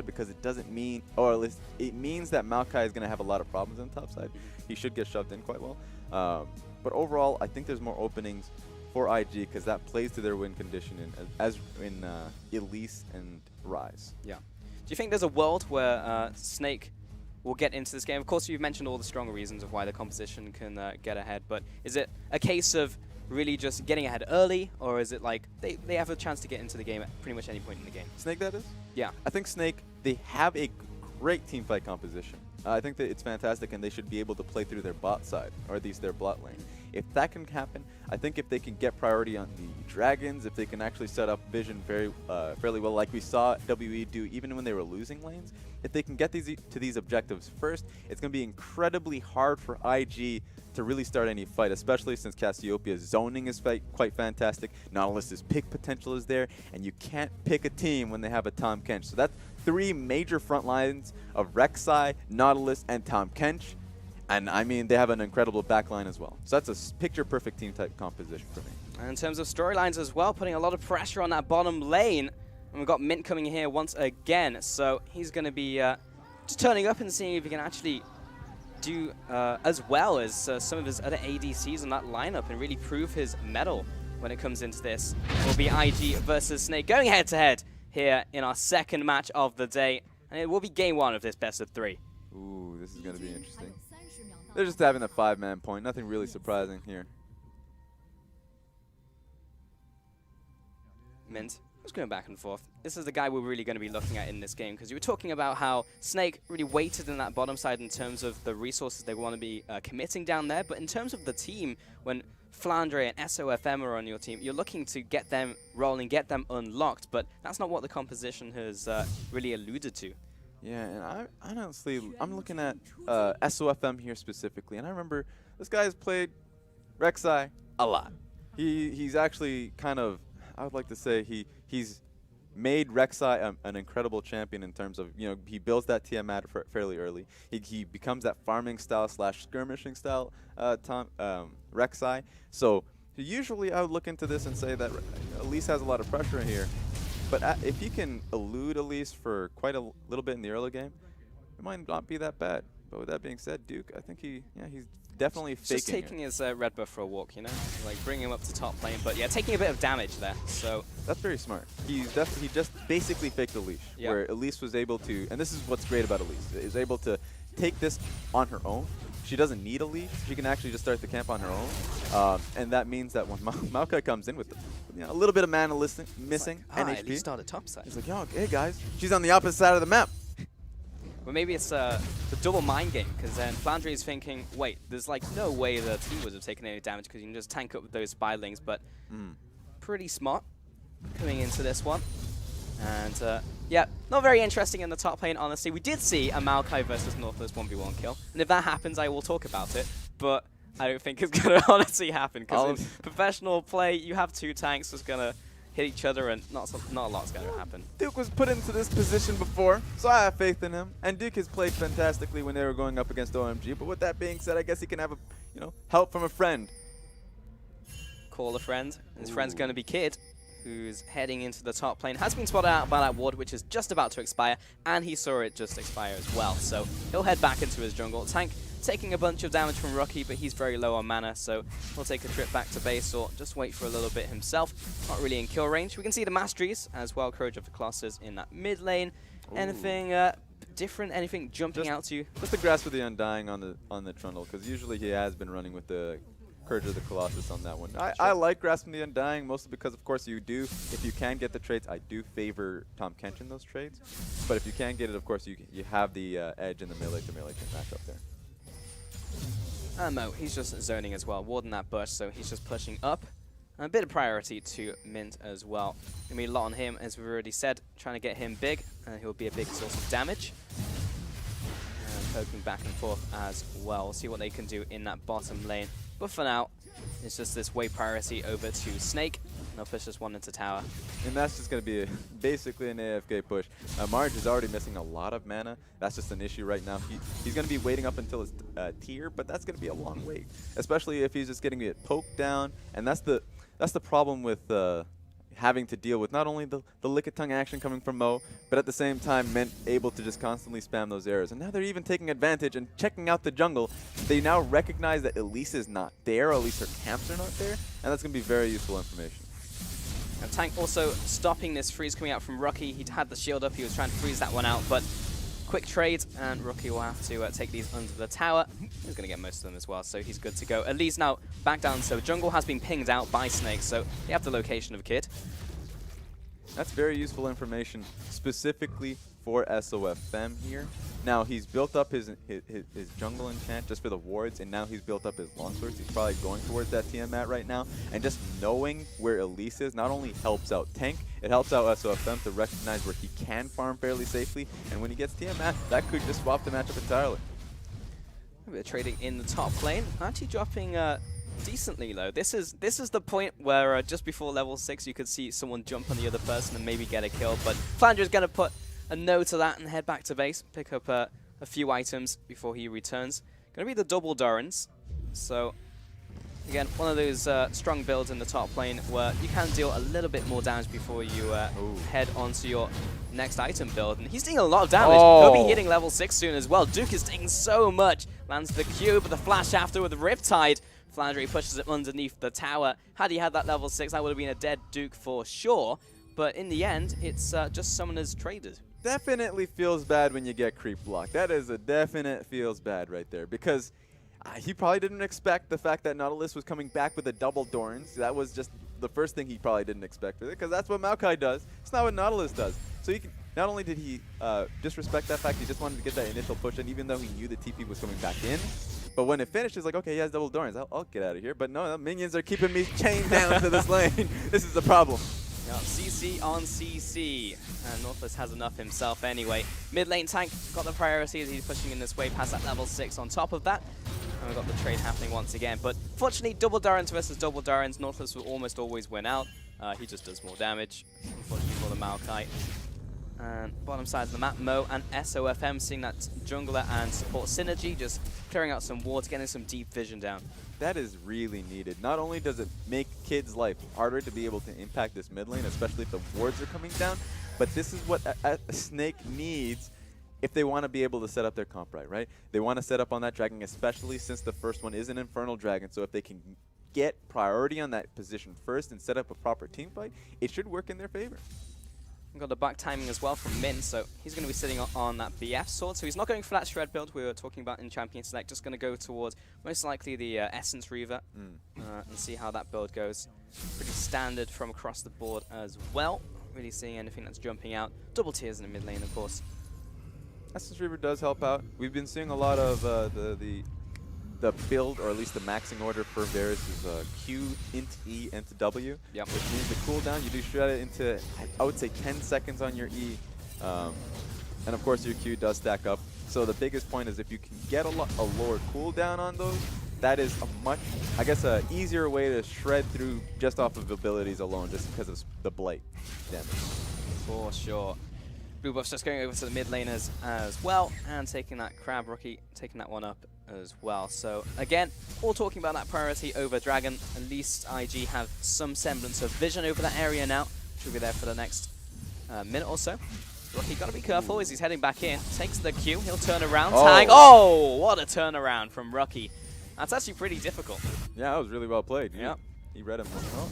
because it doesn't mean, or at least it means that Maokai is going to have a lot of problems on the top side. He should get shoved in quite well. But overall, I think there's more openings for IG because that plays to their win condition as in Elise and Rise. Yeah. Do you think there's a world where Snake will get into this game? Of course, you've mentioned all the strong reasons of why the composition can get ahead, but is it a case of really just getting ahead early, or is it like they have a chance to get into the game at pretty much any point in the game? Snake, that is? Yeah. I think Snake, they have a great team fight composition. I think that it's fantastic, and they should be able to play through their bot side, or at least their bot lane. If that can happen, I think if they can get priority on the Dragons, if they can actually set up Vision fairly well, like we saw WE do even when they were losing lanes, if they can get to these objectives first, it's going to be incredibly hard for IG to really start any fight, especially since Cassiopeia's zoning is quite fantastic, Nautilus's pick potential is there, and you can't pick a team when they have a Tahm Kench. So that's 3 major front lines of Rek'Sai, Nautilus, and Tahm Kench. And I mean, they have an incredible back line as well. So that's a picture-perfect team type composition for me. And in terms of storylines as well, putting a lot of pressure on that bottom lane. And we've got Mint coming in here once again. So he's going to be just turning up and seeing if he can actually do as well as some of his other ADCs in that lineup and really prove his mettle when it comes into this. It will be IG versus Snake going head-to-head here in our second match of the day. And it will be game 1 of this best of 3. Ooh, this is going to be interesting. They're just having the 5-man point. Nothing really surprising here. Mint, just going back and forth. This is the guy we're really going to be looking at in this game, because you were talking about how Snake really weighted in that bottom side in terms of the resources they want to be committing down there. But in terms of the team, when Flandre and SOFM are on your team, you're looking to get them rolling, get them unlocked. But that's not what the composition has really alluded to. Yeah, and I honestly, I'm looking at SOFM here specifically, and I remember this guy has played Rek'Sai a lot. He's actually kind of, I would like to say, he's made Rek'Sai an incredible champion in terms of, you know, he builds that Tiamat fairly early. He becomes that farming style / skirmishing style Rek'Sai. So usually I would look into this and say that Elise has a lot of pressure in here. But if he can elude Elise for quite a little bit in the early game, it might not be that bad. But with that being said, Duke, I think he's definitely faking just taking his red buff for a walk, you know, like bringing him up to top lane. But yeah, taking a bit of damage there. So that's very smart. He just basically faked Elise, where Elise was able to, and this is what's great about Elise, is able to take this on her own. She doesn't need a leash. She can actually just start the camp on her own. And that means that when Maokai comes in with a little bit of mana missing and HP. At least start at top side. He's like, yo, hey guys, she's on the opposite side of the map. Well, maybe it's the double mind game, because then Flandre is thinking, wait, there's like no way that he would have taken any damage because you can just tank up with those spylings, but pretty smart coming into this one. And yeah, not very interesting in the top lane, honestly. We did see a Maokai versus Nautilus 1v1 kill, and if that happens, I will talk about it, but I don't think it's going to honestly happen, because in professional play, you have 2 tanks just going to hit each other, and not a lot's going to happen. Duke was put into this position before, so I have faith in him. And Duke has played fantastically when they were going up against OMG. But with that being said, I guess he can have help from a friend. Call a friend. His friend's going to be Kid, who's heading into the top lane. Has been spotted out by that ward, which is just about to expire, and he saw it just expire as well. So he'll head back into his jungle. Tank taking a bunch of damage from Rocky, but he's very low on mana, so he'll take a trip back to base or just wait for a little bit himself. Not really in kill range. We can see the Masteries as well, Courage of the Colossus in that mid lane. Ooh. Anything different? Anything jumping out to you? Just the Grasp of the Undying on the Trundle, because usually he has been running with the Courage of the Colossus on that one. I like Grasp of the Undying, mostly because, of course, if you can get the traits, I do favor Tahm Kench in those trades. But if you can get it, of course, you have the edge in the melee to melee matchup there. No, he's just zoning as well, warding that bush, so he's just pushing up. And a bit of priority to Mint as well. Gonna be a lot on him, as we've already said, trying to get him big, and he'll be a big source of damage. And poking back and forth as well. We'll see what they can do in that bottom lane. But for now, it's just this way priority over to Snake. And they'll push this one into tower. And that's just going to be basically an AFK push. Marge is already missing a lot of mana. That's just an issue right now. He's going to be waiting up until his tier, but that's going to be a long wait. Especially if he's just getting it poked down. And that's the problem with having to deal with not only the lick-a-tongue action coming from Mo, but at the same time able to just constantly spam those arrows. And now they're even taking advantage and checking out the jungle. They now recognize that Elise is not there, or at least her camps are not there, and that's going to be very useful information. And Tank also stopping this freeze coming out from Rocky. He had the shield up, he was trying to freeze that one out, but quick trade, and Rookie will have to take these under the tower. He's going to get most of them as well, so he's good to go. At least now back down, so jungle has been pinged out by Snake, so they have the location of Kid. That's very useful information, specifically for SOFM here. Now, he's built up his jungle enchant just for the wards, and now he's built up his longswords. He's probably going towards that Tiamat right now, and just knowing where Elise is not only helps out Tank, it helps out SOFM to recognize where he can farm fairly safely, and when he gets Tiamat, that could just swap the matchup entirely. A bit of trading in the top lane, actually dropping decently low. This is the point where just before level 6 you could see someone jump on the other person and maybe get a kill, but Flandra's going to put a no to that and head back to base, pick up a few items before he returns. Going to be the double Durans. So again, one of those strong builds in the top lane where you can deal a little bit more damage before you head onto your next item build. And he's doing a lot of damage. He'll be hitting level 6 soon as well. Duke is taking so much. Lands the cube, the flash after with the Riptide. Flandre pushes it underneath the tower. Had he had that level 6, that would have been a dead Duke for sure. But in the end, it's just summoners traded. Definitely feels bad when you get creep blocked. That is a definite feels bad right there, because he probably didn't expect the fact that Nautilus was coming back with a double Dorans. That was just the first thing he probably didn't expect with it, because that's what Maokai does. It's not what Nautilus does. So he can, not only did he disrespect that fact, he just wanted to get that initial push in, even though he knew the TP was coming back in. But when it finished, it's like, okay, he has double Dorans. I'll get out of here. But no, the minions are keeping me chained down to this lane. This is the problem. Yep, CC on CC, and Nautilus has enough himself anyway. Mid lane Tank got the priority as he's pushing in this way past that level 6 on top of that. And we've got the trade happening once again. But fortunately, double Durans versus double Durans, Nautilus will almost always win out. He just does more damage, unfortunately for the Maokai. And bottom side of the map, Mo and SOFM seeing that jungler and support synergy, just clearing out some wards, getting some deep vision down. That is really needed. Not only does it make Kid's life harder to be able to impact this mid lane, especially if the wards are coming down, but this is what a Snake needs if they want to be able to set up their comp right? They want to set up on that dragon, especially since the first one is an Infernal Dragon, so if they can get priority on that position first and set up a proper team fight, it should work in their favor. We've got the back timing as well from Min, so he's going to be sitting on that BF sword. So he's not going for that Shred build we were talking about in Champion Select, just going to go towards most likely the Essence Reaver and see how that build goes. Pretty standard from across the board as well. Not really seeing anything that's jumping out. Double tiers in the mid lane, of course. Essence Reaver does help out. We've been seeing a lot of the build, or at least the maxing order for Varus is Q, int E, int W. Yep. Which means the cooldown, you do shred it into, I would say, 10 seconds on your E. And of course your Q does stack up. So the biggest point is if you can get a lower cooldown on those, that is a much, I guess, a easier way to shred through just off of abilities alone, just because of the blight damage. For sure. Blue buff's just going over to the mid laners as well, and taking that Crab Rookie, taking that one up as well. So again, all talking about that priority over Dragon. At least IG have some semblance of vision over that area now, which will be there for the next minute or so. Rookie got to be careful as he's heading back in. Takes the Q, he'll turn around, tag. Oh, what a turnaround from Rookie. That's actually pretty difficult. Yeah, that was really well played. Yeah. He read him. Oh.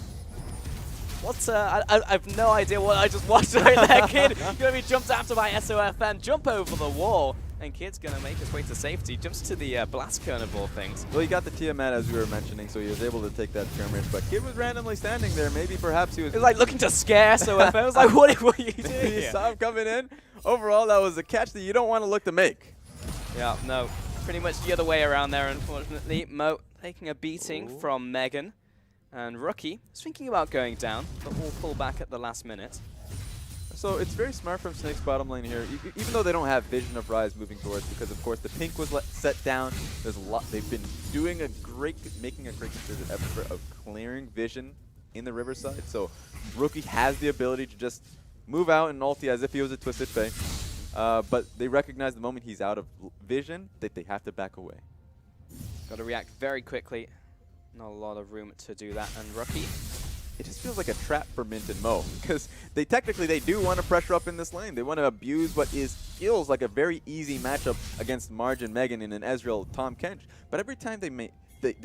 What's I have no idea what I just watched right there. Kid gonna be jumped after by SOFM, jump over the wall, and Kid's gonna make his way to safety. Jumps to the blast cone of all things. Well, he got the Tiamat as we were mentioning, so he was able to take that skirmish. But Kid was randomly standing there. Maybe perhaps he was like looking to scare SOFM. I was like, what are you doing? You saw him coming in. Overall, that was a catch that you don't want to look to make. Yeah, no, pretty much the other way around there. Unfortunately, Mo taking a beating from Megan. And Rookie is thinking about going down, but will pull back at the last minute. So it's very smart from Snake's bottom lane here, even though they don't have vision of Rise moving towards, because of course the pink was set down. There's a lot. They've been doing making a great concerted effort of clearing vision in the Riverside. So Rookie has the ability to just move out and ulti as if he was a Twisted Fate. But they recognize the moment he's out of vision that they have to back away. Got to react very quickly. Not a lot of room to do that, and Rookie it just feels like a trap for Mint and Mo, because they do want to pressure up in this lane. They want to abuse what feels like a very easy matchup against Marge and Megan in an Ezreal Tom Kench. But every time they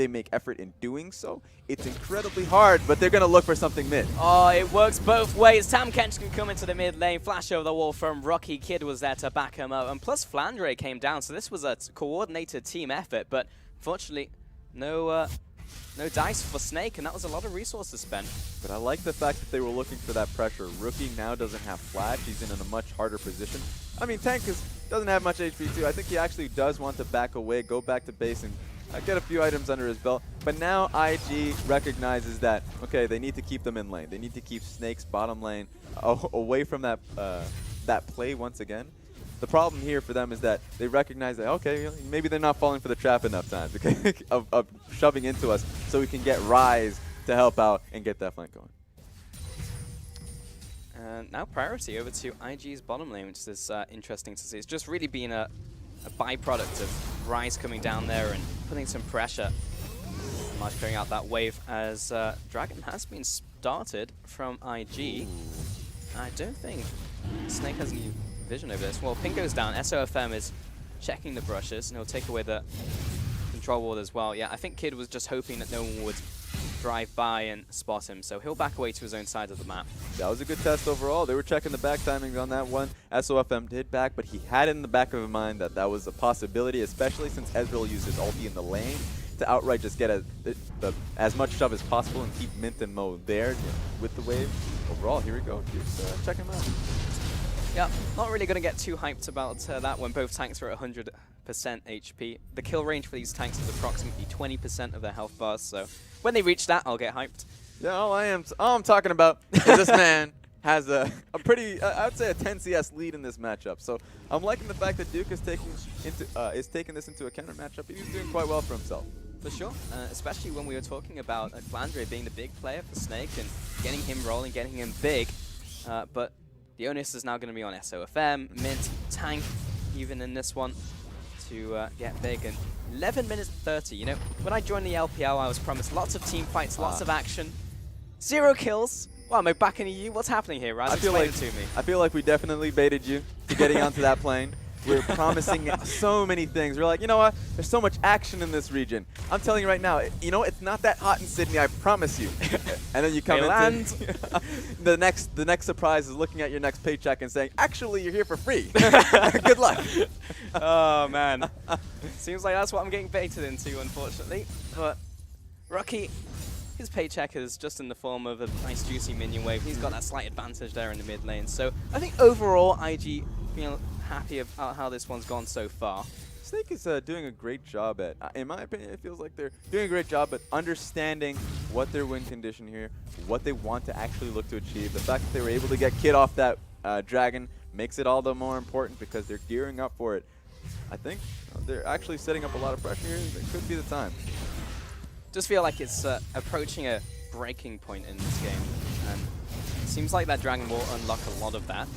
make effort in doing so, it's incredibly hard, but they're going to look for something mid. Oh, it works both ways. Tam Kench can come into the mid lane, flash over the wall from Rocky. Kid was there to back him up, and plus Flandre came down, so this was a coordinated team effort, but unfortunately, no dice for Snake, and that was a lot of resources spent. But I like the fact that they were looking for that pressure. Rookie now doesn't have flash. He's in a much harder position. I mean, Tank doesn't have much HP too. I think he actually does want to back away, go back to base, and get a few items under his belt. But now IG recognizes that, okay, they need to keep them in lane. They need to keep Snake's bottom lane away from that play once again. The problem here for them is that they recognize that, okay, maybe they're not falling for the trap enough times, okay, of shoving into us, so we can get Rise to help out and get that flank going. And now priority over to IG's bottom lane, which is interesting to see. It's just really been a byproduct of Rise coming down there and putting some pressure. March clearing out that wave as Dragon has been started from IG. I don't think Snake has any vision over this. Well, ping goes down. SOFM is checking the brushes, and he'll take away the control ward as well. Yeah, I think Kid was just hoping that no one would drive by and spot him, so he'll back away to his own side of the map. That was a good test overall. They were checking the back timings on that one. SOFM did back, but he had in the back of his mind that that was a possibility, especially since Ezreal used his ulti in the lane to outright just get as much shove as possible and keep Mint and Mo there with the wave. Overall, here we go. Just check him out. Yeah, not really going to get too hyped about that when both tanks are at 100% HP. The kill range for these tanks is approximately 20% of their health bars, so when they reach that, I'll get hyped. Yeah, all I'm talking about is this man has a pretty, I would say a 10 CS lead in this matchup. So I'm liking the fact that Duke is taking this into a counter matchup. He's doing quite well for himself. For sure, especially when we were talking about Flandre being the big player for Snake and getting him rolling, getting him big, but the onus is now going to be on SOFM, Mint, Tank, even in this one, to get big. And 11 minutes 30, you know, when I joined the LPL, I was promised lots of team fights, lots of action, 0 kills. Well, am I back in EU? What's happening here, Raz? Explain it to me. I feel like we definitely baited you to getting onto that plane. We're promising so many things. We're like, you know what? There's so much action in this region. I'm telling you right now, you know, it's not that hot in Sydney, I promise you. And then you come in. the next surprise is looking at your next paycheck and saying, actually, you're here for free. Good luck. Oh, man. Seems like that's what I'm getting baited into, unfortunately. But Rocky, his paycheck is just in the form of a nice juicy minion wave. He's got that slight advantage there in the mid lane. So I think overall, IG, happy about how this one's gone so far. Snake is doing a great job at, in my opinion, it feels like they're doing a great job at understanding what their win condition here, what they want to actually look to achieve. The fact that they were able to get Kid off that Dragon makes it all the more important because they're gearing up for it. I think they're actually setting up a lot of pressure here. It could be the time. Just feel like it's approaching a breaking point in this game, and it seems like that Dragon will unlock a lot of that.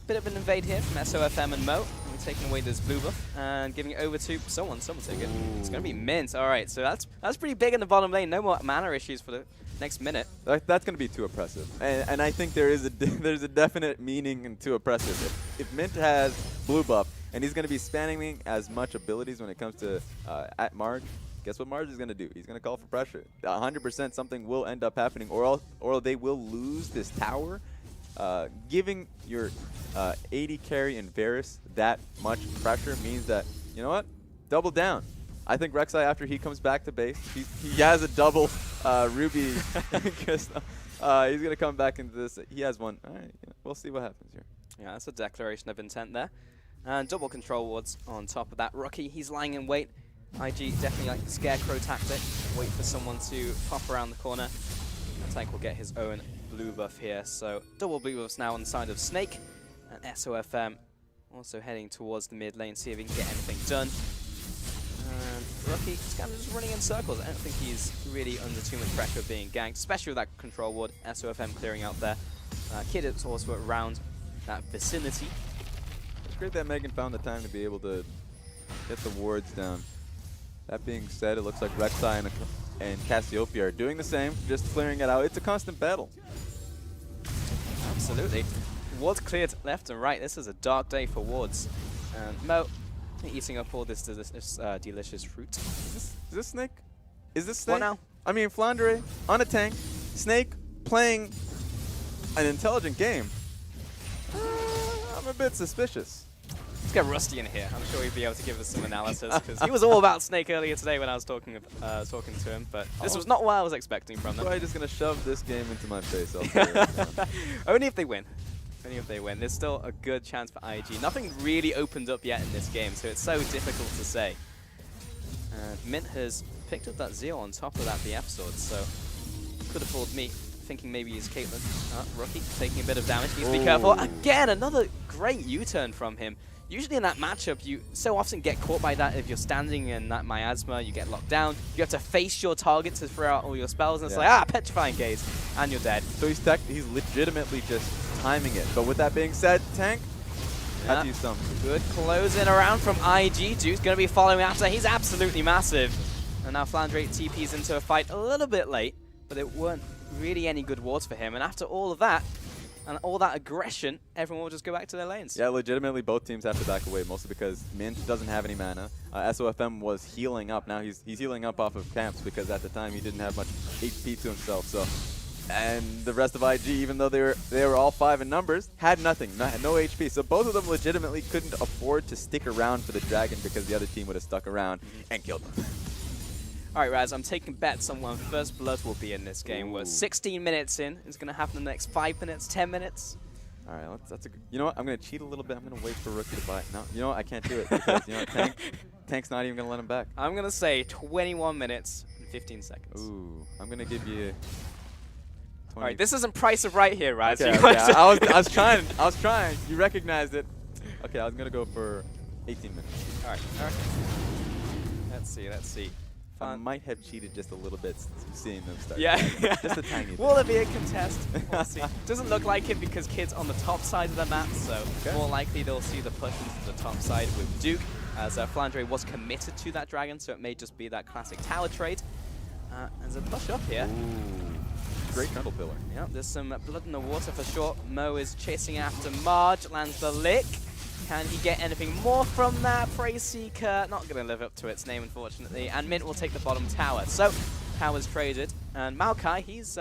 Bit of an invade here from SOFM and Mo. We're taking away this blue buff and giving it over to someone take it. It's going to be Mint. All right, so that's pretty big in the bottom lane. No more mana issues for the next minute. That's going to be too oppressive, and I think there's a definite meaning in too oppressive. If Mint has blue buff and he's going to be spamming as much abilities when it comes to at Marge, guess what Marge is going to do? He's going to call for pressure. 100% something will end up happening, or they will lose this tower. Giving your AD carry and Varus that much pressure means that, you know what, double down. I think Rek'Sai, after he comes back to base, he has a double Ruby. He's going to come back into this. He has one. All right, we'll see what happens here. Yeah, that's a declaration of intent there. And double control wards on top of that. Rocky, he's lying in wait. IG definitely like the scarecrow tactic. Wait for someone to pop around the corner. Tank will get his own blue buff here, so double blue buffs now on the side of Snake, and SOFM also heading towards the mid lane, see if he can get anything done. And Rocky is kind of just running in circles. I don't think he's really under too much pressure of being ganked, especially with that control ward. SOFM clearing out there. Kid is also around that vicinity. It's great that Megan found the time to be able to get the wards down. That being said, it looks like Rek'Sai and and Cassiopeia are doing the same, just clearing it out. It's a constant battle. Absolutely. Wards cleared left and right. This is a dark day for Wards. And Mo eating up all this delicious fruit. Is this Snake? Is this Snake? What now? I mean, Flandre on a tank, Snake playing an intelligent game. I'm a bit suspicious. Let's get Rusty in here. I'm sure he'd be able to give us some analysis, because he was all about Snake earlier today when I was talking to him, but this was not what I was expecting from them. Probably just going to shove this game into my face. I'll tell you right now. Only if they win. Only if they win. There's still a good chance for IG. Nothing really opened up yet in this game, so it's so difficult to say. Mint has picked up that Zeal on top of that BF sword, so could have fooled me, thinking maybe he's Caitlyn. Rookie taking a bit of damage. Needs to be careful. Again, another great U-turn from him. Usually in that matchup, you so often get caught by that if you're standing in that miasma, you get locked down. You have to face your target to throw out all your spells, and it's like, Petrifying Gaze, and you're dead. So he's legitimately just timing it. But with that being said, Tank, had to use something. Good closing around from IG. Duke's going to be following after. He's absolutely massive. And now Flandre TP's into a fight a little bit late, but it weren't really any good wards for him. And after all of that, and all that aggression, everyone will just go back to their lanes. Yeah, legitimately both teams have to back away, mostly because Mint doesn't have any mana. SOFM was healing up. Now he's healing up off of camps because at the time he didn't have much HP to himself. So, and the rest of IG, even though they were all 5 in numbers, had nothing, no HP. So both of them legitimately couldn't afford to stick around for the dragon because the other team would have stuck around and killed them. All right, Raz, I'm taking bets on when First Blood will be in this game. We're 16 minutes in. It's going to happen in the next 5 minutes, 10 minutes. All right, that's a good. You know what? I'm going to cheat a little bit. I'm going to wait for Rookie to buy it. No, you know what? I can't do it because you know Tank's not even going to let him back. I'm going to say 21 minutes and 15 seconds. Ooh, I'm going to give you 20. All right, this isn't Price of Right here, Raz. Okay, okay. I was trying. You recognized it. Okay, I was going to go for 18 minutes. All right. Let's see. I might have cheated just a little bit seeing them start. Yeah. Just a tiny bit. Will there be a contest? We'll see. Doesn't look like it because Kid's on the top side of the map, so more likely they'll see the push into the top side with Duke, as Flandre was committed to that dragon, so it may just be that classic tower trade. There's a push up here. Ooh. Great Trundle Pillar. Yeah, there's some blood in the water for sure. Mo is chasing after Marge, lands the lick. Can he get anything more from that? Prey Seeker, not going to live up to its name, unfortunately. And Mint will take the bottom tower. So, tower's traded. And Maokai, he's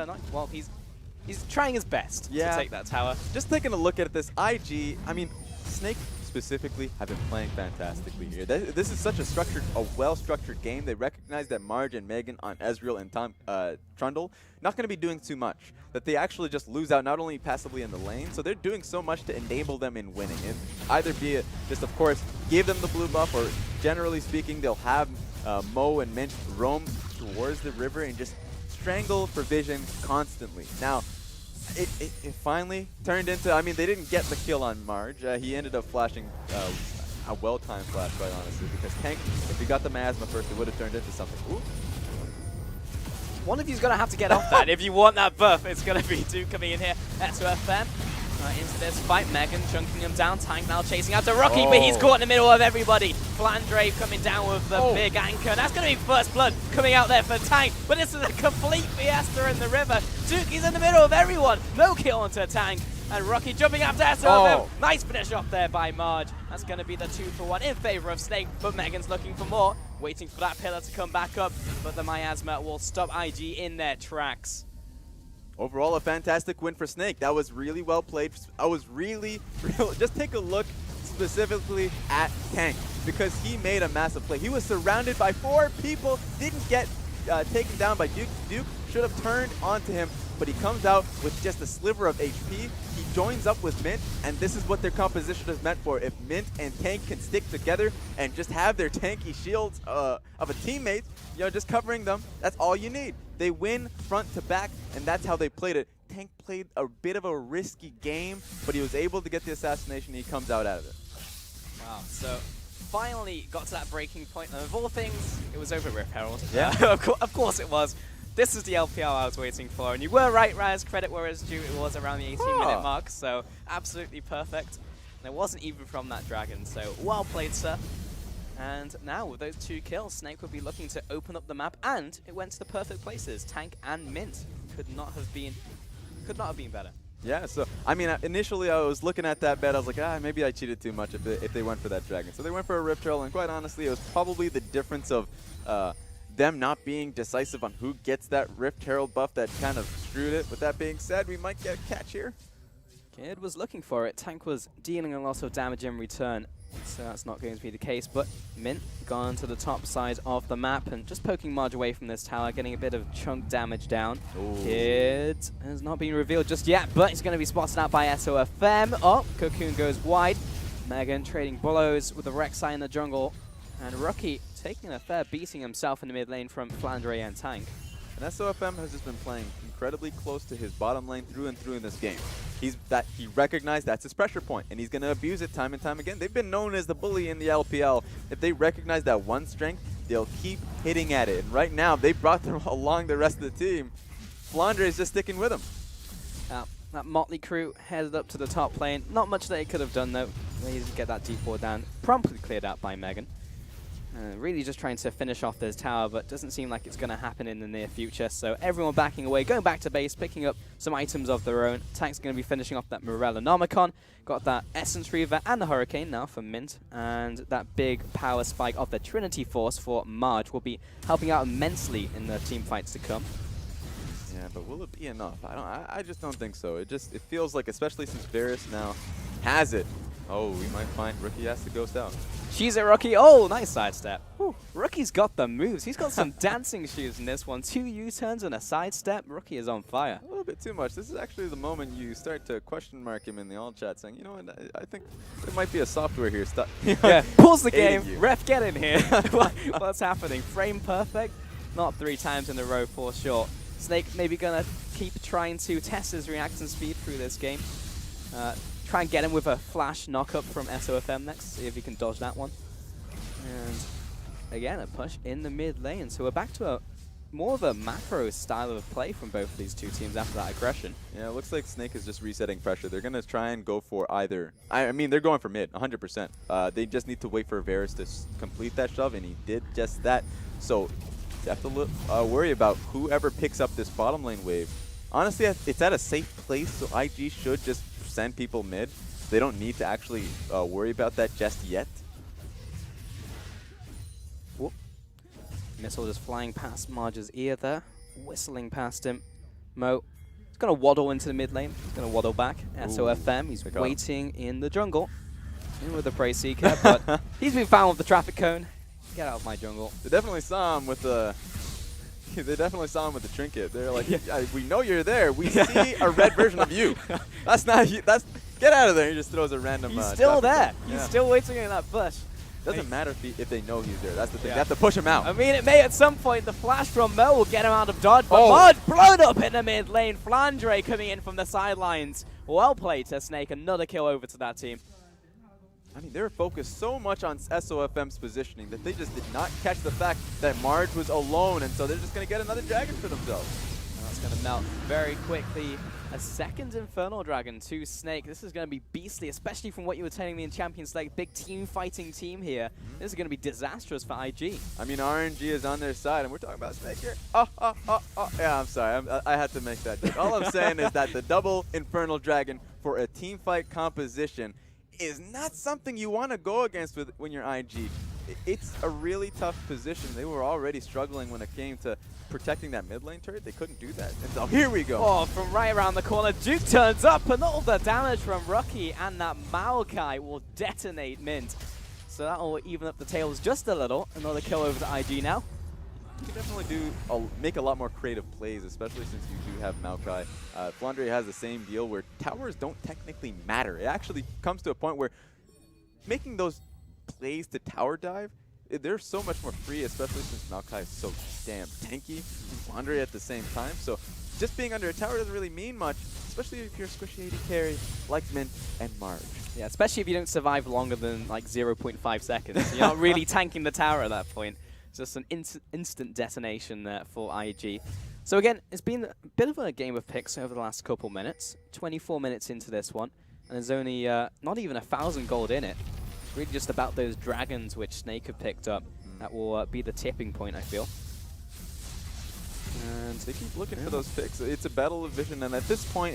trying his best to take that tower. Just taking a look at this, IG, I mean, Snake specifically have been playing fantastically here. This is such a well-structured game. They recognize that Marge and Megan on Ezreal and Trundle not going to be doing too much. That they actually just lose out not only passively in the lane, so they're doing so much to enable them in winning. It either be just, of course, give them the blue buff, or generally speaking, they'll have Mo and Mint roam towards the river and just strangle Provision constantly. Now, it finally turned into, I mean, they didn't get the kill on Marge. He ended up flashing a well-timed flash, quite honestly, because Tank, if he got the miasma first, it would have turned into something. Ooh. One of you's going to have to get off that. If you want that buff, it's going to be Duke coming in here. That's FM. Into this fight, Megan chunking him down. Tank now chasing after Rocky, but he's caught in the middle of everybody. Flandre coming down with the big anchor. That's going to be First Blood coming out there for Tank, but this is a complete fiesta in the river. Duke is in the middle of everyone. No kill onto Tank, and Rocky jumping after SOFM. Nice finish off there by Marge. That's going to be the 2-for-1 in favor of Snake, but Megan's looking for more, waiting for that pillar to come back up, but the miasma will stop IG in their tracks. Overall, a fantastic win for Snake. That was really well played. I was really just take a look specifically at Tank, because he made a massive play. He was surrounded by 4 people, didn't get taken down by Duke. Duke should have turned onto him, but he comes out with just a sliver of HP. He joins up with Mint, and this is what their composition is meant for. If Mint and Tank can stick together and just have their tanky shields of a teammate, you know, just covering them, that's all you need. They win front to back, and that's how they played it. Tank played a bit of a risky game, but he was able to get the assassination, and he comes out of it. Wow, so finally got to that breaking point, and of all things, it was over Rip Herald. Yeah. Of course it was. This is the LPL I was waiting for, and you were right, Raz. Credit where it's due. It was around the 18-minute mark, so absolutely perfect. And it wasn't even from that dragon, so well played, sir. And now with those 2 kills, Snake would be looking to open up the map, and it went to the perfect places. Tank and Mint could not have been better. Yeah, so, I mean, initially I was looking at that bet, I was like, maybe I cheated too much if they went for that dragon. So they went for a Rift Herald, and quite honestly, it was probably the difference of them not being decisive on who gets that Rift Herald buff that kind of screwed it. With that being said, we might get a catch here. Kid was looking for it. Tank was dealing a lot of damage in return, so that's not going to be the case. But Mint gone to the top side of the map and just poking Marge away from this tower, getting a bit of chunk damage down. Ooh. Kid has not been revealed just yet, but he's going to be spotted out by SOFM. Oh, Cocoon goes wide. Megan trading blows with the Rek'Sai in the jungle. And Rookie taking a fair beating himself in the mid lane from Flandre and Tank. And SOFM has just been playing incredibly close to his bottom lane through and through in this game. He recognized that's his pressure point, and he's going to abuse it time and time again. They've been known as the bully in the LPL. If they recognize that one strength, they'll keep hitting at it. And right now, they brought them along the rest of the team. Flandre is just sticking with him. That motley crew headed up to the top lane. Not much that he could have done, though. They didn't get that D4 down. Promptly cleared out by Megan. Really just trying to finish off this tower, but doesn't seem like it's going to happen in the near future. So everyone backing away, going back to base, picking up some items of their own. Tank's going to be finishing off that Morellonomicon. Got that Essence Reaver and the Hurricane now for Mint. And that big power spike of the Trinity Force for Marge will be helping out immensely in the team fights to come. Yeah, but will it be enough? I just don't think so. It feels like, especially since Varus now has it. Oh, we might find Rookie has to ghost out. She's a Rookie. Oh, nice sidestep. Whew. Rookie's got the moves. He's got some dancing shoes in this one. 2 U-turns and a sidestep. Rookie is on fire. A little bit too much. This is actually the moment you start to question mark him in the all chat, saying, you know what, I think there might be a software here. Yeah, pause the game. You. Ref, get in here. What's happening? Frame perfect? Not 3 times in a row for sure. Snake maybe going to keep trying to test his reaction speed through this game. Try and get him with a flash knock-up from SOFM next, see if he can dodge that one. And again, a push in the mid lane. So we're back to more of a macro style of play from both of these two teams after that aggression. Yeah, it looks like Snake is just resetting pressure. They're going to try and go for either. I mean, they're going for mid, 100%. They just need to wait for Varus to complete that shove, and he did just that. So you have to worry about whoever picks up this bottom lane wave. Honestly, it's at a safe place, so IG should just send people mid. They don't need to actually worry about that just yet. Whoop. Missile just flying past Marge's ear there, whistling past him. Mo is going to waddle into the mid lane. He's going to waddle back. SOFM, he's waiting in the jungle. In with the Prey Seeker, but he's been found with the traffic cone. Get out of my jungle. They definitely saw him with the... They definitely saw him with the trinket. They're like, yeah, we know you're there. We see a red version of you. That's not you. Get out of there. He just throws a random... He's still there. Yeah. He's still waiting in that bush. Doesn't matter if they know he's there. That's the thing. They have to push him out. I mean, it may at some point. The flash from Mo will get him out of dodge, but Marge blown up in the mid lane. Flandre coming in from the sidelines. Well played to Snake. Another kill over to that team. I mean, they were focused so much on SOFM's positioning that they just did not catch the fact that Marge was alone, and so they're just going to get another dragon for themselves. And that's going to melt very quickly. A second Infernal Dragon to Snake. This is going to be beastly, especially from what you were telling me in Champions League. Big team fighting team here. This is going to be disastrous for IG. I mean, RNG is on their side, and we're talking about Snake here. Yeah, I'm sorry. I had to make that joke. All I'm saying is that the double Infernal Dragon for a team fight composition is not something you want to go against when you're IG. It's a really tough position. They were already struggling when it came to protecting that mid lane turret. They couldn't do that. And so here we go. Oh, from right around the corner, Duke turns up, and all the damage from Rookie and that Maokai will detonate Mint. So that will even up the tails just a little. Another kill over to IG now. You can definitely make a lot more creative plays, especially since you do have Maokai. Flandre has the same deal where towers don't technically matter. It actually comes to a point where making those plays to tower dive, they're so much more free, especially since Maokai is so damn tanky and Flandre at the same time. So just being under a tower doesn't really mean much, especially if you're a squishy AD carry like Mint and Marge. Yeah, especially if you don't survive longer than like 0.5 seconds. You're not really tanking the tower at that point. Just an instant detonation there for IG. So again, it's been a bit of a game of picks over the last couple minutes. 24 minutes into this one, and there's only not even 1,000 gold in it. really just about those dragons which Snake have picked up that will be the tipping point, I feel. And they keep looking for those picks. It's a battle of vision, and at this point,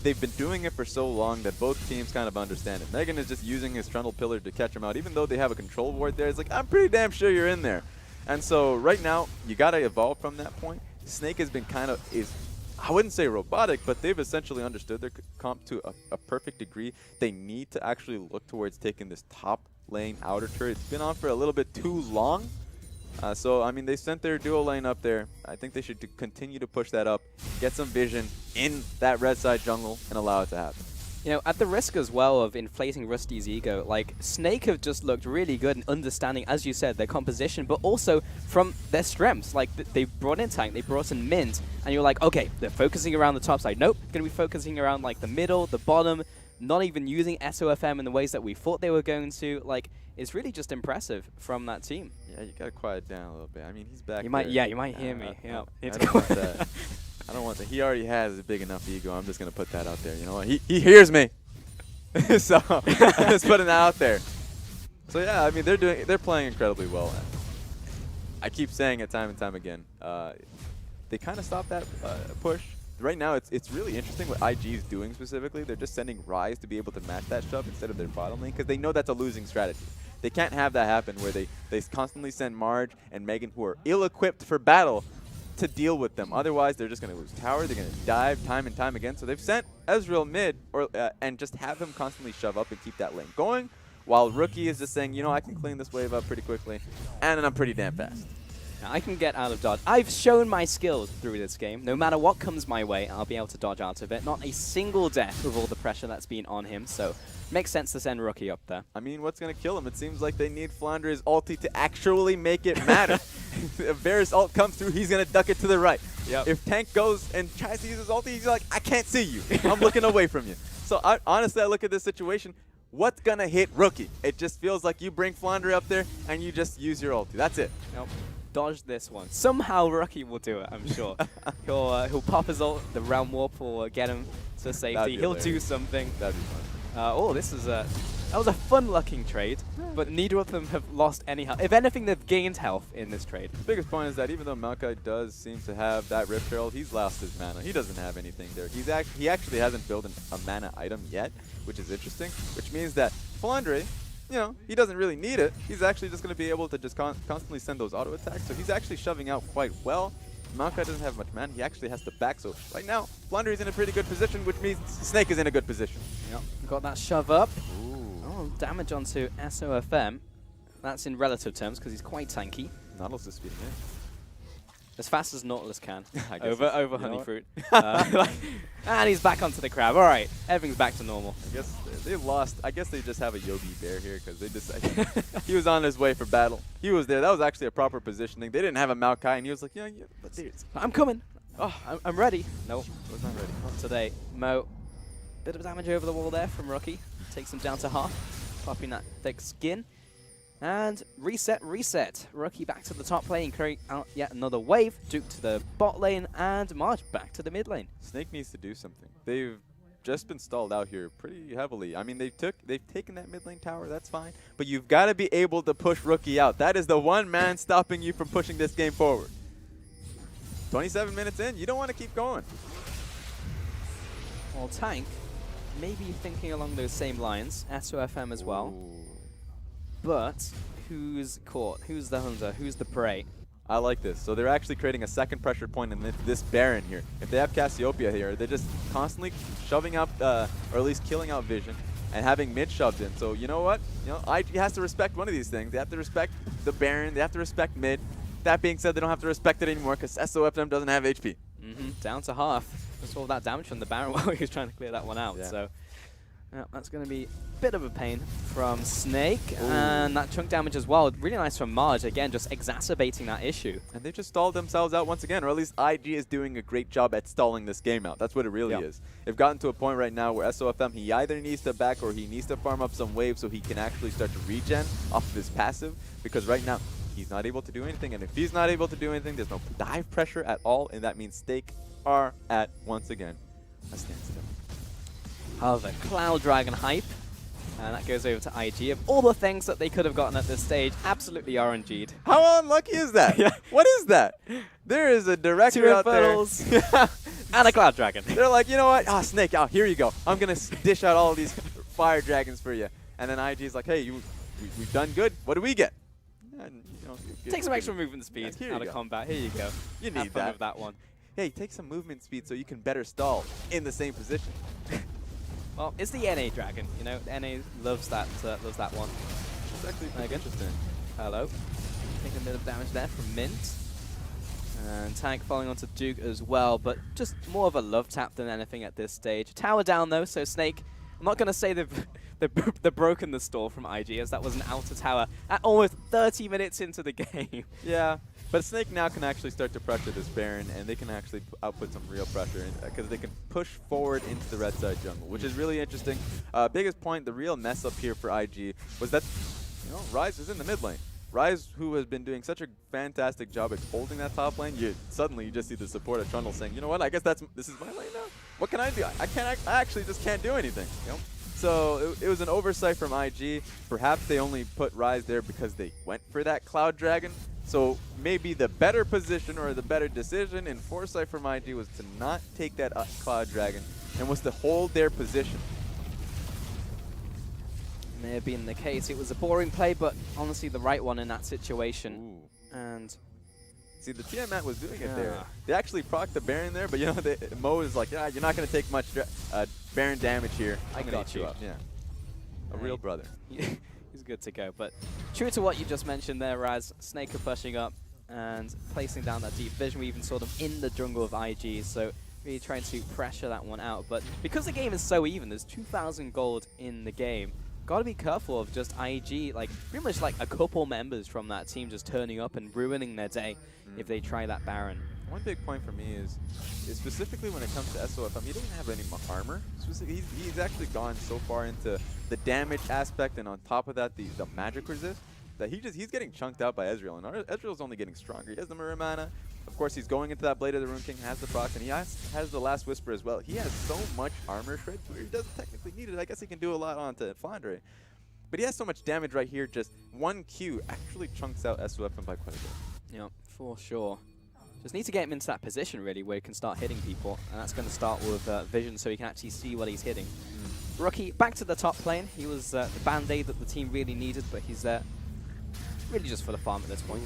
they've been doing it for so long that both teams kind of understand it. Megan is just using his Trundle Pillar to catch him out, even though they have a control ward there. It's like, I'm pretty damn sure you're in there. And so right now, you got to evolve from that point. Snake has been kind of, I wouldn't say robotic, but they've essentially understood their comp to a perfect degree. They need to actually look towards taking this top lane outer turret. It's been on for a little bit too long. So, I mean, they sent their duo lane up there. I think they should continue to push that up, get some vision in that red side jungle, and allow it to happen. You know, at the risk as well of inflating Rusty's ego, like, Snake have just looked really good in understanding, as you said, their composition, but also from their strengths. Like, they brought in tank, they brought in mint, and you're like, okay, they're focusing around the top side. Nope, going to be focusing around, like, the middle, the bottom, not even using SOFM in the ways that we thought they were going to. Like, it's really just impressive from that team. Yeah, you gotta quiet down a little bit. I mean, he's back. You might, there. yeah, you might hear me. Yeah, I don't want that. I don't want that. He already has a big enough ego. I'm just gonna put that out there. You know what? He hears me. So I'm just putting that out there. So yeah, I mean, they're playing incredibly well. I keep saying it time and time again. They kind of stopped that push. Right now, it's really interesting what IG is doing specifically. They're just sending Ryze to be able to match that shove instead of their bottom lane because they know that's a losing strategy. They can't have that happen where they constantly send Marge and Megan, who are ill-equipped for battle, to deal with them. Otherwise, they're just going to lose tower. They're going to dive time and time again. So they've sent Ezreal mid and just have him constantly shove up and keep that lane going, while Rookie is just saying, you know, I can clean this wave up pretty quickly, and I'm pretty damn fast. Now, I can get out of dodge. I've shown my skills through this game. No matter what comes my way, I'll be able to dodge out of it. Not a single death with all the pressure that's been on him, so makes sense to send Rookie up there. I mean, what's going to kill him? It seems like they need Flandre's ulti to actually make it matter. If Varus ult comes through, he's going to duck it to the right. Yep. If Tank goes and tries to use his ulti, he's like, I can't see you. I'm looking away from you. So honestly, I look at this situation. What's going to hit Rookie? It just feels like you bring Flandre up there and you just use your ulti. That's it. Nope. Dodge this one. Somehow Rookie will do it, I'm sure. He'll pop his ult, the Realm Warp will get him to safety. He'll do something. That'd be fun. Oh, that was a fun-looking trade, but neither of them have lost any health. If anything, they've gained health in this trade. The biggest point is that even though Maokai does seem to have that Rift Herald, he's lost his mana. He doesn't have anything there. He actually hasn't built a mana item yet, which is interesting, which means that Flandre, you know, he doesn't really need it. He's actually just going to be able to just constantly send those auto attacks. So he's actually shoving out quite well. Maokai doesn't have much mana. He actually has to back. So right now, Flandre is in a pretty good position, which means Snake is in a good position. Yep. Got that shove up. Ooh. Oh, damage onto SOFM. That's in relative terms because he's quite tanky. Nautilus is speeding in. As fast as Nautilus can. I guess over Honeyfruit. And he's back onto the crab. All right, everything's back to normal. I guess they lost. I guess they just have a Yogi Bear here because they decided he was on his way for battle. He was there. That was actually a proper positioning. They didn't have a Maokai, and he was like, yeah, but I'm coming. Oh, I'm ready. Nope, was not ready. not today. Mo, bit of damage over the wall there from Rookie. Takes him down to half, popping that thick skin. And reset. Rookie back to the top lane, create out yet another wave. Duke to the bot lane, and March back to the mid lane. Snake needs to do something. They've just been stalled out here pretty heavily. I mean, they've taken that mid lane tower, that's fine. But you've got to be able to push Rookie out. That is the one man stopping you from pushing this game forward. 27 minutes in, you don't want to keep going. Well, Tank, maybe thinking along those same lines. SOFM as well. Ooh. But who's caught? Who's the hunter? Who's the prey? I like this. So they're actually creating a second pressure point in this Baron here. If they have Cassiopeia here, they're just constantly shoving up, or at least killing out Vision, and having mid shoved in. So you know what? You know, IG has to respect one of these things. They have to respect the Baron. They have to respect mid. That being said, they don't have to respect it anymore because SOFM doesn't have HP. Down to half. Just all that damage from the Baron while he was trying to clear that one out. Yeah. So yeah, that's going to be a bit of a pain from Snake. Ooh. And that chunk damage as well. Really nice from Marge. Again, just exacerbating that issue. And they just stalled themselves out once again, or at least IG is doing a great job at stalling this game out. That's what it really is. They've gotten to a point right now where SOFM, he either needs to back or he needs to farm up some waves so he can actually start to regen off of his passive. Because right now, he's not able to do anything. And if he's not able to do anything, there's no dive pressure at all. And that means Snake are at, once again, a standstill. Oh, the Cloud Dragon hype. And that goes over to IG. Of all the things that they could have gotten at this stage, absolutely RNG'd. How unlucky is that? Yeah. What is that? There is a director 2 out there. Infernals and a Cloud Dragon. They're like, you know what? Ah, Snake, here you go. I'm going to dish out all of these fire dragons for you. And then IG's like, hey, we've done good. What do we get? And, Take some extra movement speed out of combat. Here you go. You Have need fun that. with that one. Hey, take some movement speed so you can better stall in the same position. Well, it's the NA Dragon. You know, NA loves that one. It's actually pretty interesting. Hello. Taking a bit of damage there from Mint. And Tank falling onto Duke as well, but just more of a love tap than anything at this stage. Tower down though, so Snake, I'm not going to say they've broken the stall from IG, as that was an outer tower at almost 30 minutes into the game. Yeah, but Snake now can actually start to pressure this Baron, and they can actually output some real pressure because they can push forward into the red side jungle, which is really interesting. Biggest point, the real mess up here for IG was that, Ryze is in the mid lane. Ryze, who has been doing such a fantastic job at holding that top lane, suddenly you just see the support of Trundle saying, you know what, I guess this is my lane now? What can I do? I actually just can't do anything. So it was an oversight from IG. Perhaps they only put Ryze there because they went for that Cloud Dragon. So maybe the better position or the better decision in foresight from IG was to not take that Cloud Dragon and was to hold their position. May have been the case. It was a boring play, but honestly the right one in that situation. Ooh. And see, the Tiamat was doing it there. They actually procced the Baron there, but Mo is like, you're not going to take much Baron damage here. I got you. Yeah. A real brother. He's good to go. But true to what you just mentioned there, Raz, Snake are pushing up and placing down that deep vision. We even saw them in the jungle of IG, so really trying to pressure that one out. But because the game is so even, there's 2,000 gold in the game. Got to be careful of just IG, like pretty much like a couple members from that team just turning up and ruining their day if they try that Baron. One big point for me is specifically when it comes to SOFM, he doesn't have any armor. He's actually gone so far into the damage aspect, and on top of that, the magic resist, that he's getting chunked out by Ezreal, and Ezreal's only getting stronger. He has the Mirror Mana. Of course, he's going into that Blade of the Rune King, has the procs, and he has the Last Whisper as well. He has so much armor shred where he doesn't technically need it. I guess he can do a lot onto Flandre. But he has so much damage right here, just one Q actually chunks out SOFM by quite a bit. Yep, for sure. Just need to get him into that position, really, where he can start hitting people. And that's going to start with vision, so he can actually see what he's hitting. Rookie, back to the top lane. He was the band-aid that the team really needed, but he's really just for the farm at this point.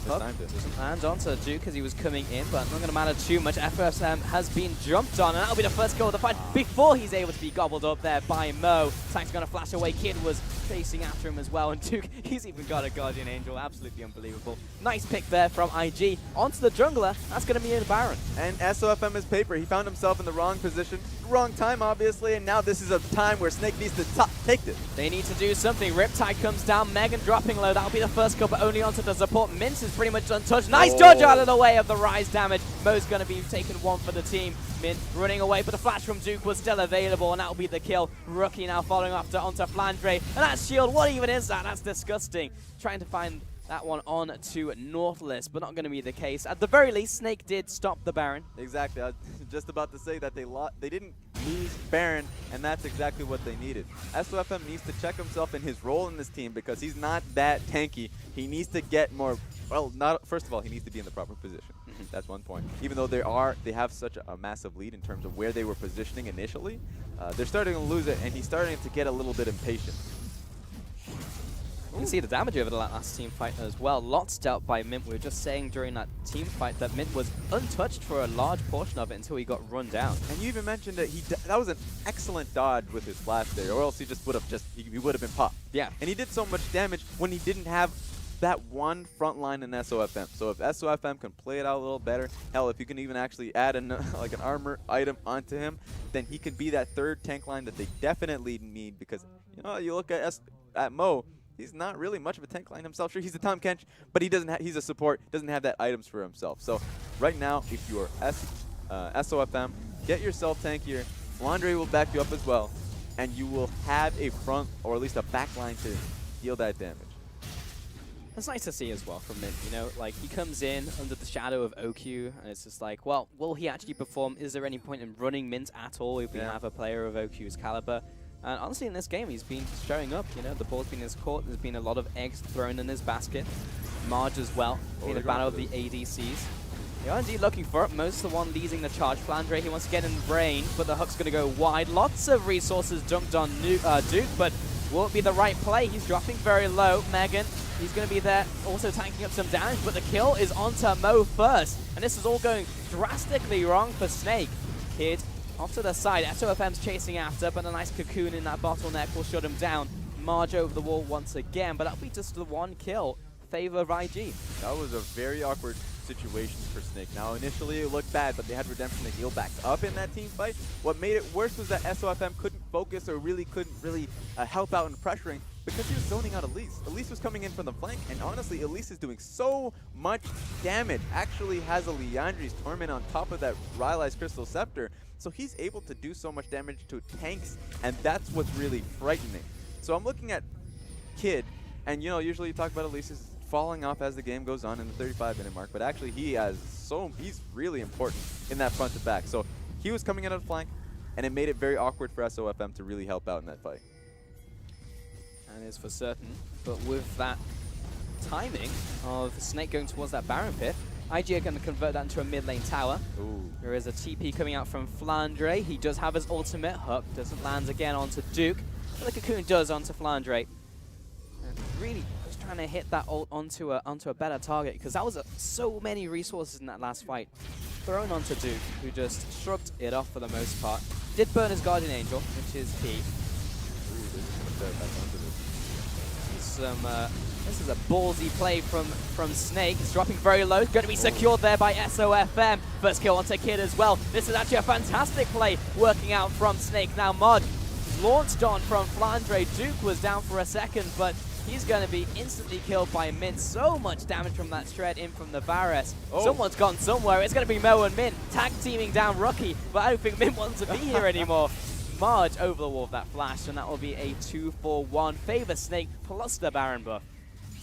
Doesn't land onto Duke as he was coming in, but not going to matter too much. FSM has been jumped on, and that'll be the first kill of the fight before he's able to be gobbled up there by Mo. Tank's going to flash away. Kid was chasing after him as well, and Duke, he's even got a Guardian Angel. Absolutely unbelievable. Nice pick there from IG. Onto the jungler. That's going to be in Baron. And SOFM is paper. He found himself in the wrong position, wrong time, obviously, and now this is a time where Snake needs to take this. They need to do something. Riptide comes down. Megan dropping low. That'll be the first kill, but only onto the support. Mint is pretty much untouched. Nice dodge out of the way of the Ryze damage. Mo's going to be taking one for the team. Mint running away, but the flash from Duke was still available, and that'll be the kill. Rookie now following after onto Flandre. And that shield, what even is that? That's disgusting. Trying to find that one on to Nautilus, but not going to be the case. At the very least, Snake did stop the Baron. Exactly. I was just about to say that they didn't lose Baron, and that's exactly what they needed. SOFM needs to check himself in his role in this team because he's not that tanky. He needs to get more. Well, first of all, he needs to be in the proper position. That's one point. Even though they have such a massive lead in terms of where they were positioning initially, they're starting to lose it, and he's starting to get a little bit impatient. You can see the damage over the last team fight as well. Lots dealt by Mint. We were just saying during that team fight that Mint was untouched for a large portion of it until he got run down. And you even mentioned that that was an excellent dodge with his flash there, or else he just would have he would have been popped. Yeah. And he did so much damage when he didn't have that one front line in SOFM. So if SOFM can play it out a little better, hell, if you can even actually add like an armor item onto him, then he can be that third tank line that they definitely need, because you look at Mo. He's not really much of a tank line himself. Sure, he's a Tahm Kench, but he's a support, doesn't have that items for himself. So right now, if you are SOFM, get yourself tankier. Flandre will back you up as well, and you will have a front, or at least a back line to deal that damage. It's nice to see as well from Mint, like he comes in under the shadow of OQ, and it's just like, well, will he actually perform? Is there any point in running Mint at all if we have a player of OQ's caliber? And honestly, in this game, he's been showing up. You know, the ball's been in his court. There's been a lot of eggs thrown in his basket. Marge as well, in a battle of the ADCs. They are indeed looking for it. Most the one leading the charge. Flandre, he wants to get in brain, but the hook's going to go wide. Lots of resources dumped on Duke, but will it be the right play? He's dropping very low. Megan, he's going to be there, also tanking up some damage, but the kill is onto Mo first. And this is all going drastically wrong for Snake. Kid off to the side. SOFM's chasing after, but a nice cocoon in that bottleneck will shut him down. Marge over the wall once again, but that'll be just the one kill. Favor of IG. That was a very awkward situation for Snake. Now, initially it looked bad, but they had Redemption to heal back up in that team fight. What made it worse was that SOFM couldn't focus or couldn't really help out in pressuring because he was zoning out Elise. Elise was coming in from the flank, and honestly, Elise is doing so much damage. Actually has a Liandry's Torment on top of that Rylai's Crystal Scepter, so he's able to do so much damage to tanks, and that's what's really frightening. So I'm looking at Kid, and you know, usually you talk about Elise's falling off as the game goes on in the 35-minute mark, but actually he's really important in that front to back. So he was coming in on the flank, and it made it very awkward for SOFM to really help out in that fight. And is for certain, but with that timing of Snake going towards that Baron pit, IG are going to convert that into a mid lane tower. Ooh. There is a TP coming out from Flandre. He does have his ultimate hook, doesn't land again onto Duke, but the cocoon does onto Flandre. And really just trying to hit that ult onto a better target, because that was so many resources in that last fight thrown onto Duke, who just shrugged it off for the most part. Did burn his Guardian Angel, which is key. This is a ballsy play from Snake. He's dropping very low. Going to be secured there by SOFM. First kill onto Kid as well. This is actually a fantastic play working out from Snake. Now Mod launched on from Flandre. Duke was down for a second, but he's going to be instantly killed by Min. So much damage from that shred in from the Varus. Oh. Someone's gone somewhere. It's going to be Mo and Min tag teaming down Rookie, but I don't think Min wants to be here anymore. Marge over the wall of that flash, and that will be a 2-4-1. Favor Snake plus the Baron buff.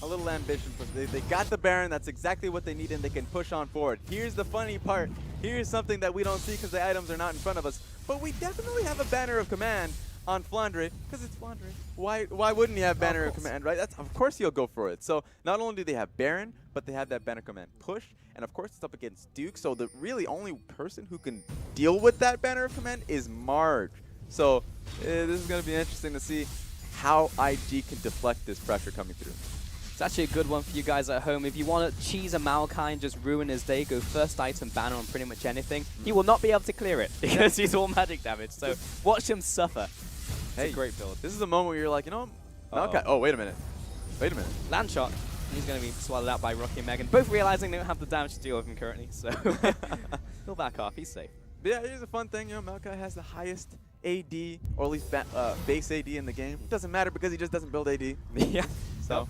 A little ambition. They got the Baron. That's exactly what they need, and they can push on forward. Here's the funny part. Here's something that we don't see because the items are not in front of us. But we definitely have a banner of command on Flandre because it's Flandre. Why wouldn't he have banner of command, right? Of course he'll go for it. So not only do they have Baron, but they have that banner command push. And of course it's up against Duke. So the really only person who can deal with that banner of command is Marge. So this is going to be interesting to see how IG can deflect this pressure coming through. It's actually a good one for you guys at home. If you want to cheese a Maokai and just ruin his day, go first item banner on pretty much anything. He will not be able to clear it because he's all magic damage. So watch him suffer. It's a great build. This is a moment where you're like, you know, Maokai. Oh, wait a minute. Wait a minute. Land shot. He's going to be swallowed out by Rocky and Megan, both realizing they don't have the damage to deal with him currently. So he'll back off. He's safe. But yeah, here's a fun thing. You know, Maokai has the highest AD, or at least base AD in the game. It doesn't matter because he just doesn't build AD. Yeah. So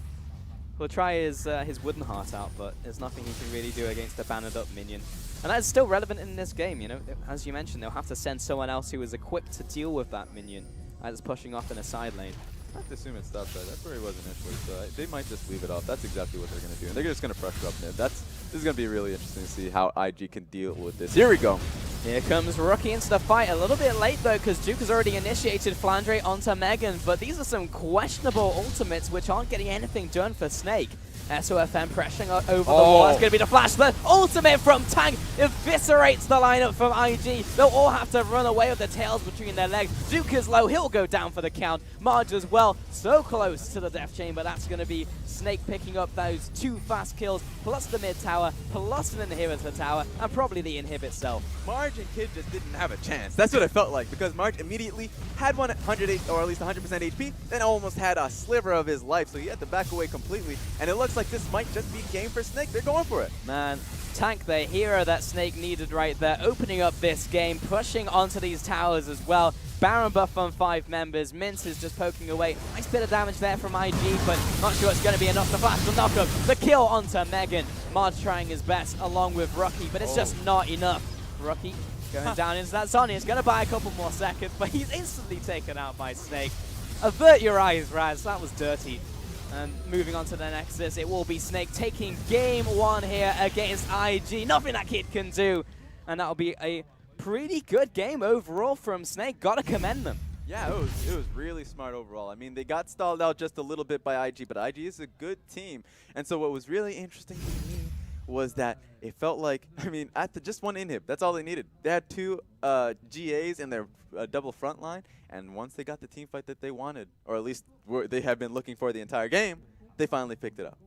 he'll try his Wooden Heart out, but there's nothing he can really do against a bannered up minion. And that's still relevant in this game, you know. As you mentioned, they'll have to send someone else who is equipped to deal with that minion as it's pushing off in a side lane. I have to assume it's top side. That's where he was initially, so they might just leave it off. That's exactly what they're going to do. And they're just going to pressure up mid. This is going to be really interesting to see how IG can deal with this. Here we go. Here comes Rookie into the fight. A little bit late, though, because Duke has already initiated Flandre onto Megan. But these are some questionable ultimates which aren't getting anything done for Snake. SOFM pressuring over the wall. That's going to be the flash. The ultimate from Tank eviscerates the lineup from IG. They'll all have to run away with the tails between their legs. Duke is low. He'll go down for the count. Marge as well. So close to the death chamber. That's going to be Snake picking up those 2 fast kills, plus the mid tower, plus an inhibitor tower, and probably the inhib itself. Marge and Kid just didn't have a chance. That's what it felt like, because Marge immediately had 108 or at least 100% HP, then almost had a sliver of his life, so he had to back away completely. And it looks like this might just be game for Snake. They're going for it. Man, Tank, the hero that Snake needed right there, opening up this game, pushing onto these towers as well. Baron buff on 5 members. Mince is just poking away. Nice bit of damage there from IG, but not sure it's going to be enough to flash the knockup. The kill onto Megan. Marge trying his best along with Rocky, but it's just not enough. Rocky going down into that Sonya. It's going to buy a couple more seconds, but he's instantly taken out by Snake. Avert your eyes, Raz. That was dirty. And moving on to the Nexus, it will be Snake taking game 1 here against IG. Nothing that kid can do. And that'll be a pretty good game overall from Snake. Gotta commend them. Yeah, it was really smart overall. I mean, they got stalled out just a little bit by IG, but IG is a good team. And so what was really interesting to me was that it felt like, I mean, at just one inhib, that's all they needed. They had two GAs in their double front line, and once they got the team fight that they wanted, or at least they have been looking for the entire game, they finally picked it up.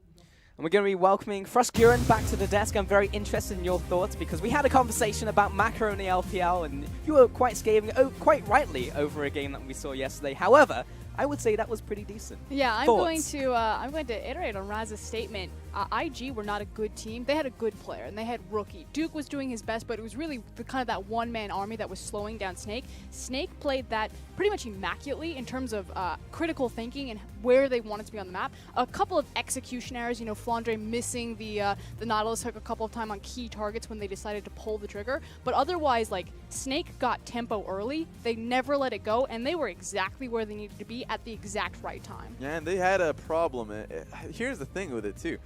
And we're going to be welcoming Frostguren back to the desk. I'm very interested in your thoughts because we had a conversation about macro in the LPL, and you were quite scathing, quite rightly, over a game that we saw yesterday. However, I would say that was pretty decent. Yeah, I'm Thoughts? going to iterate on Raz's statement. IG were not a good team. They had a good player, and they had Rookie. Duke was doing his best, but it was really kind of that one-man army that was slowing down Snake. Snake played that pretty much immaculately in terms of critical thinking and where they wanted to be on the map. A couple of execution errors, you know, Flandre missing the Nautilus hook a couple of times on key targets when they decided to pull the trigger. But otherwise, like, Snake got tempo early. They never let it go, and they were exactly where they needed to be at the exact right time. Yeah, and they had a problem. Here's the thing with it, too.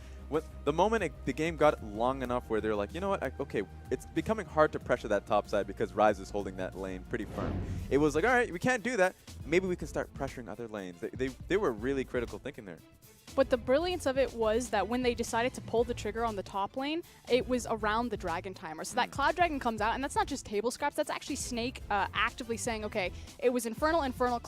The moment the game got long enough where they're like, you know what, okay, it's becoming hard to pressure that top side because Rise is holding that lane pretty firm. It was like, all right, we can't do that. Maybe we can start pressuring other lanes. They were really critical thinking there. But the brilliance of it was that when they decided to pull the trigger on the top lane, it was around the Dragon timer. So that Cloud Dragon comes out, and that's not just table scraps, that's actually Snake actively saying, okay, it was Infernal, Cloud